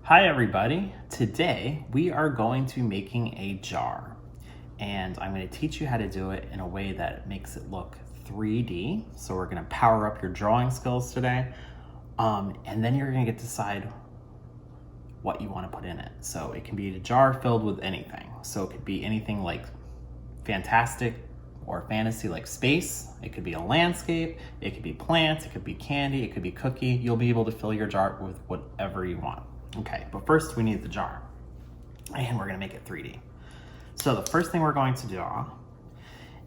Hi everybody, today we are going to be making a jar and I'm going to teach you how to do it in a way that makes it look 3D. So we're going to power up your drawing skills today and then you're going to get to decide what you want to put in it. So it can be a jar filled with anything. So it could be anything like fantastic or fantasy like space. It could be a landscape, it could be plants, it could be candy, it could be cookie. You'll be able to fill your jar with whatever you want. Okay, but first we need the jar and we're gonna make it 3D. So the first thing we're going to draw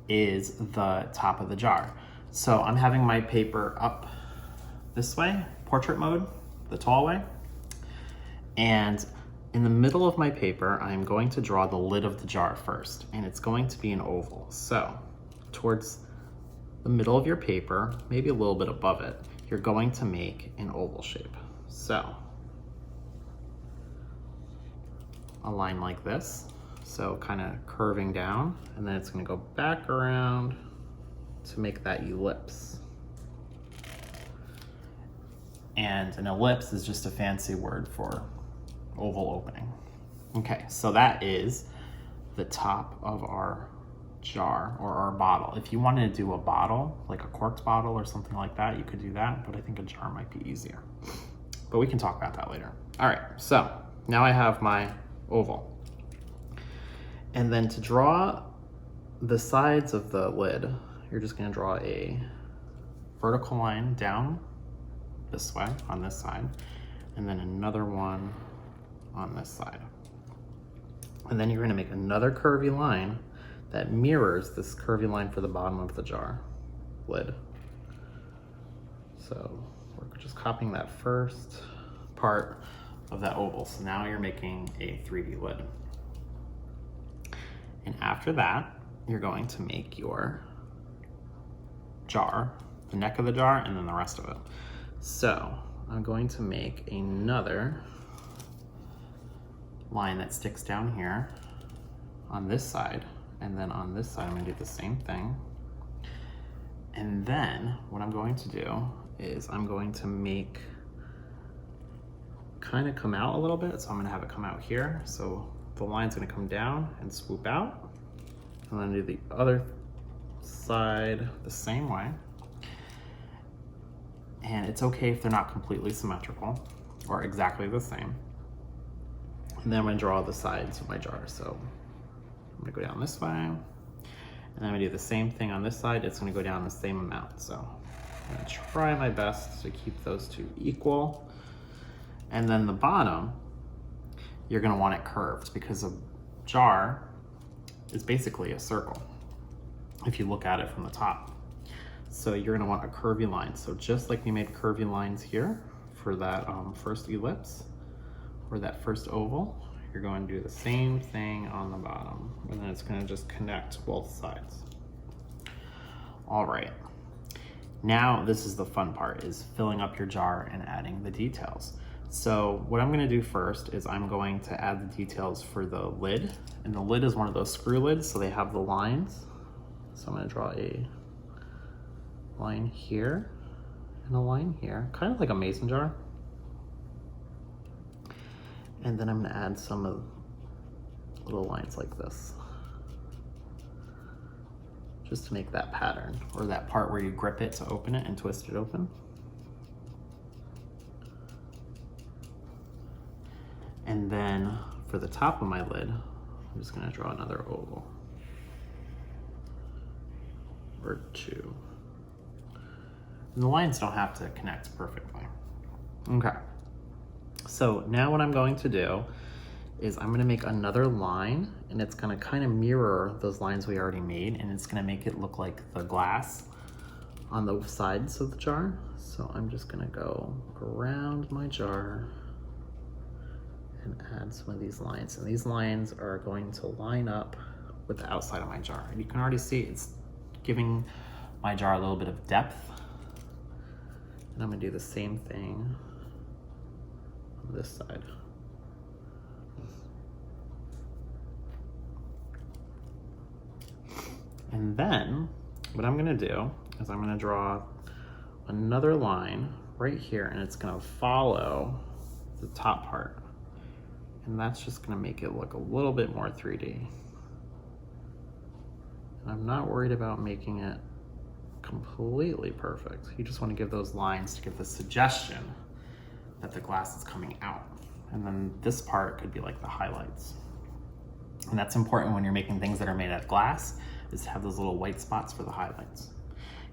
is the top of the jar. So I'm having my paper up this way, portrait mode, the tall way. And in the middle of my paper, I'm going to draw the lid of the jar first, and it's going to be an oval. So towards the middle of your paper, maybe a little bit above it, you're going to make an oval shape. So a line like this, so kind of curving down, and then it's going to go back around to make that ellipse. And an ellipse is just a fancy word for oval opening. Okay, so that is the top of our jar or our bottle. If you wanted to do a bottle, like a corked bottle or something like that, you could do that, but I think a jar might be easier. But we can talk about that later. All right, so now I have my oval. And then to draw the sides of the lid, you're just gonna draw a vertical line down this way on this side, and then another one on this side. And then you're gonna make another curvy line that mirrors this curvy line for the bottom of the jar lid. So we're just copying that first part of that oval. So now you're making a 3D lid. And after that, you're going to make your jar, the neck of the jar, and then the rest of it. So I'm going to make another line that sticks down here on this side, and then on this side I'm gonna do the same thing. And then what I'm going to do is I'm going to make kind of come out a little bit. So I'm gonna have it come out here. So the line's gonna come down and swoop out. And then do the other side the same way. And it's okay if they're not completely symmetrical or exactly the same. And then I'm gonna draw the sides of my jar. So I'm gonna go down this way, and then I'm gonna do the same thing on this side. It's gonna go down the same amount. So I'm gonna try my best to keep those two equal. And then the bottom, you're gonna want it curved because a jar is basically a circle if you look at it from the top. So you're gonna want a curvy line. So just like we made curvy lines here for that first ellipse or that first oval, you're going to do the same thing on the bottom, and then it's gonna just connect both sides. All right, now this is the fun part, is filling up your jar and adding the details. So what I'm gonna do first is I'm going to add the details for the lid, and the lid is one of those screw lids, so they have the lines. So I'm gonna draw a line here and a line here, kind of like a mason jar. And then I'm gonna add some of little lines like this, just to make that pattern, or that part where you grip it to open it and twist it open. And then for the top of my lid, I'm just gonna draw another oval or two. And the lines don't have to connect perfectly. Okay. So now what I'm going to do is I'm gonna make another line, and it's gonna kind of mirror those lines we already made, and it's gonna make it look like the glass on the sides of the jar. So I'm just gonna go around my jar and add some of these lines. And these lines are going to line up with the outside of my jar. And you can already see it's giving my jar a little bit of depth. And I'm gonna do the same thing on this side. And then what I'm gonna do is I'm gonna draw another line right here, and it's gonna follow the top part And that's just gonna make it look a little bit more 3D. And I'm not worried about making it completely perfect. You just want to give those lines to give the suggestion that the glass is coming out. And then this part could be like the highlights. And that's important when you're making things that are made out of glass, is to have those little white spots for the highlights.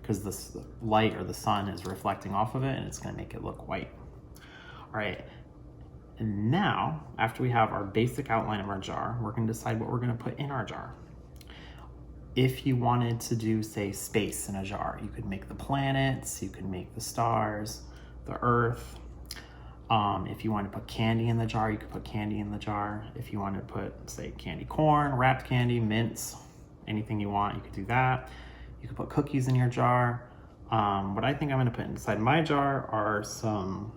Because the light or the sun is reflecting off of it and it's gonna make it look white. All right, and now, after we have our basic outline of our jar, we're gonna decide what we're gonna put in our jar. If you wanted to do, say, space in a jar, you could make the planets, you could make the stars, the earth. If you want to put candy in the jar, you could put candy in the jar. If you want to put, say, candy corn, wrapped candy, mints, anything you want, you could do that. You could put cookies in your jar. What I think I'm going to put inside my jar are some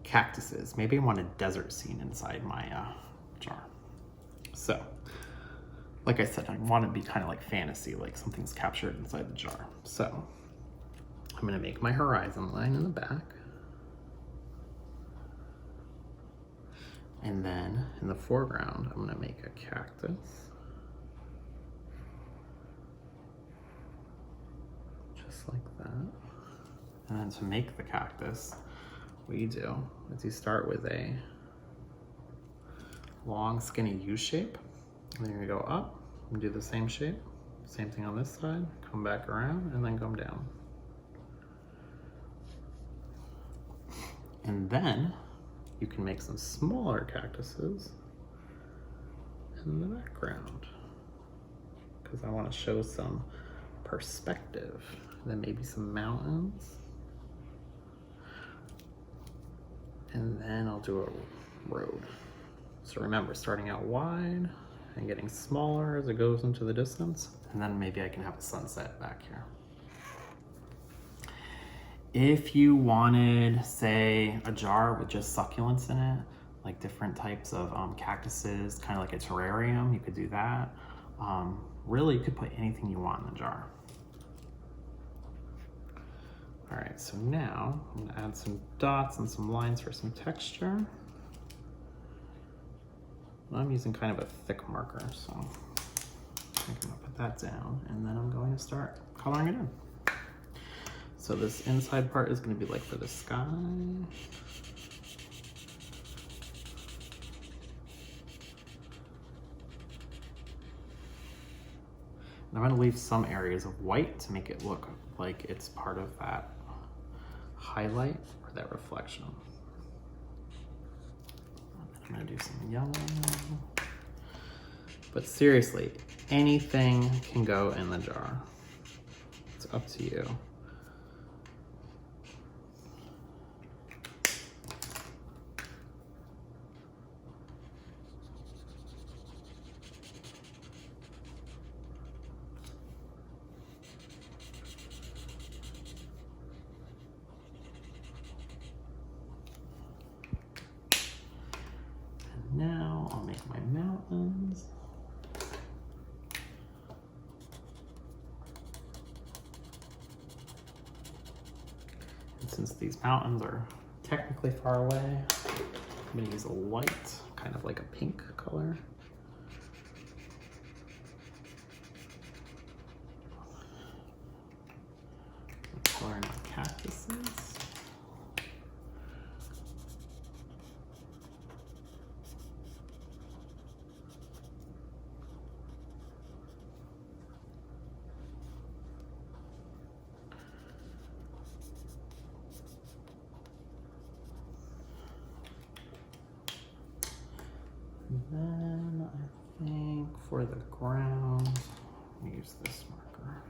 cactuses. Maybe I want a desert scene inside my jar. So, like I said, I want to be kind of like fantasy, like something's captured inside the jar. So I'm going to make my horizon line in the back. And then in the foreground, I'm going to make a cactus. Just like that. And then to make the cactus, what you do is you start with a long, skinny U shape. And then you're gonna go up and do the same shape. Same thing on this side, come back around and then come down. And then you can make some smaller cactuses in the background, because I want to show some perspective. And then maybe some mountains. And then I'll do a road. So remember, starting out wide and getting smaller as it goes into the distance. And then maybe I can have a sunset back here. If you wanted, say, a jar with just succulents in it, like different types of cactuses, kind of like a terrarium, you could do that. Really, you could put anything you want in the jar. All right, so now I'm gonna add some dots and some lines for some texture. I'm using kind of a thick marker, so I'm gonna put that down, and then I'm going to start coloring it in. So this inside part is gonna be like for the sky. And I'm gonna leave some areas of white to make it look like it's part of that highlight or that reflection. I'm gonna do some yellow. But seriously, anything can go in the jar. It's up to you. Now I'll make my mountains. And since these mountains are technically far away, I'm going to use a light, kind of like a pink color. Coloring our cactuses. And then I think for the ground, I'm gonna use this marker.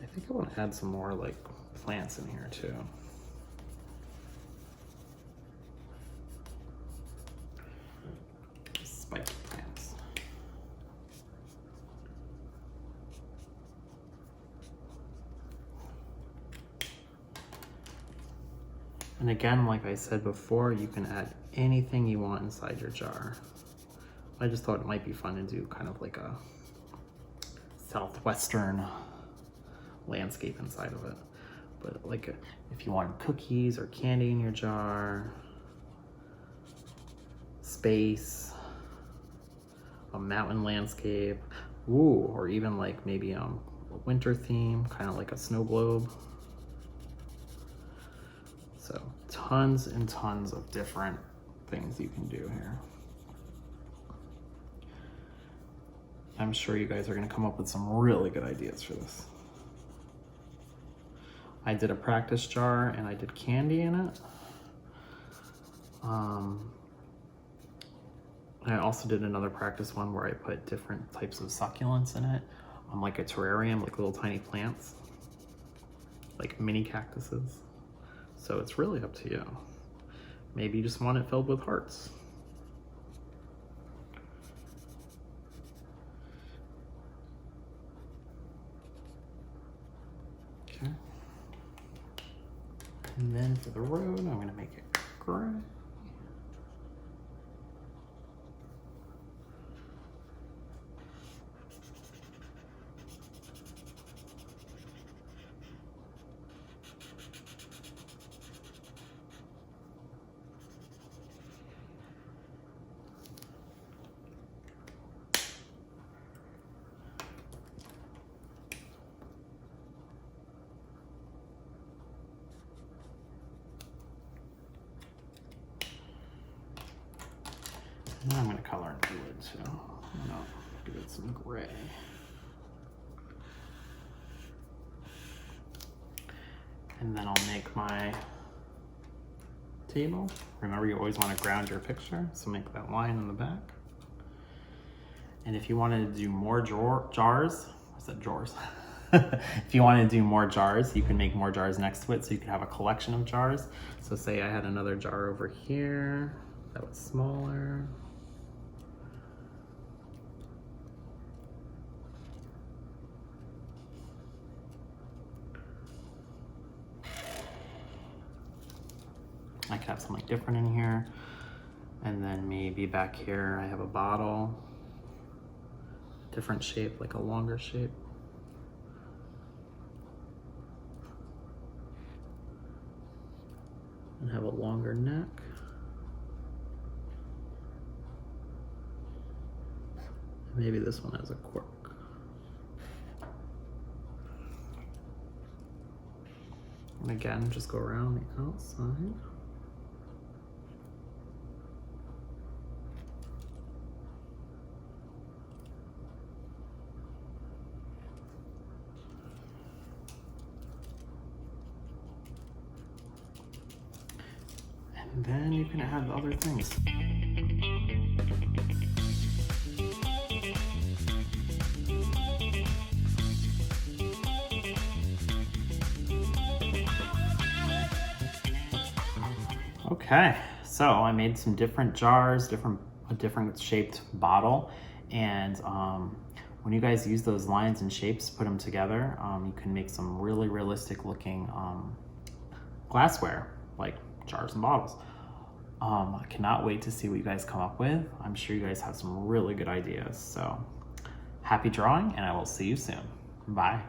I think I want to add some more like plants in here too. Spiky plants. And again, like I said before, you can add anything you want inside your jar. I just thought it might be fun to do kind of like a southwestern landscape inside of it. But like if you want cookies or candy in your jar, space, a mountain landscape, ooh, or even like maybe a winter theme, kind of like a snow globe. So tons and tons of different things you can do here. I'm sure you guys are gonna come up with some really good ideas for this. I did a practice jar and I did candy in it. I also did another practice one where I put different types of succulents in it, like a terrarium, like little tiny plants, like mini cactuses. So it's really up to you. Maybe you just want it filled with hearts. Okay. And then for the road, I'm gonna make it gray. And I'm going to color in the wood too. I'm going to give it some gray. And then I'll make my table. Remember, you always want to ground your picture, so make that line in the back. And if you wanted to do more jars, I said drawers. If you want to do more jars, you can make more jars next to it, so you can have a collection of jars. So say I had another jar over here that was smaller. I could have something different in here. And then maybe back here I have a bottle, different shape, like a longer shape. And have a longer neck. Maybe this one has a cork. And again, just go around the outside. And then you can add other things. Okay, so I made some different jars, a different shaped bottle, and when you guys use those lines and shapes, put them together, you can make some really realistic looking glassware, like jars and bottles. I cannot wait to see what you guys come up with. I'm sure you guys have some really good ideas. So happy drawing, and I will see you soon. Bye.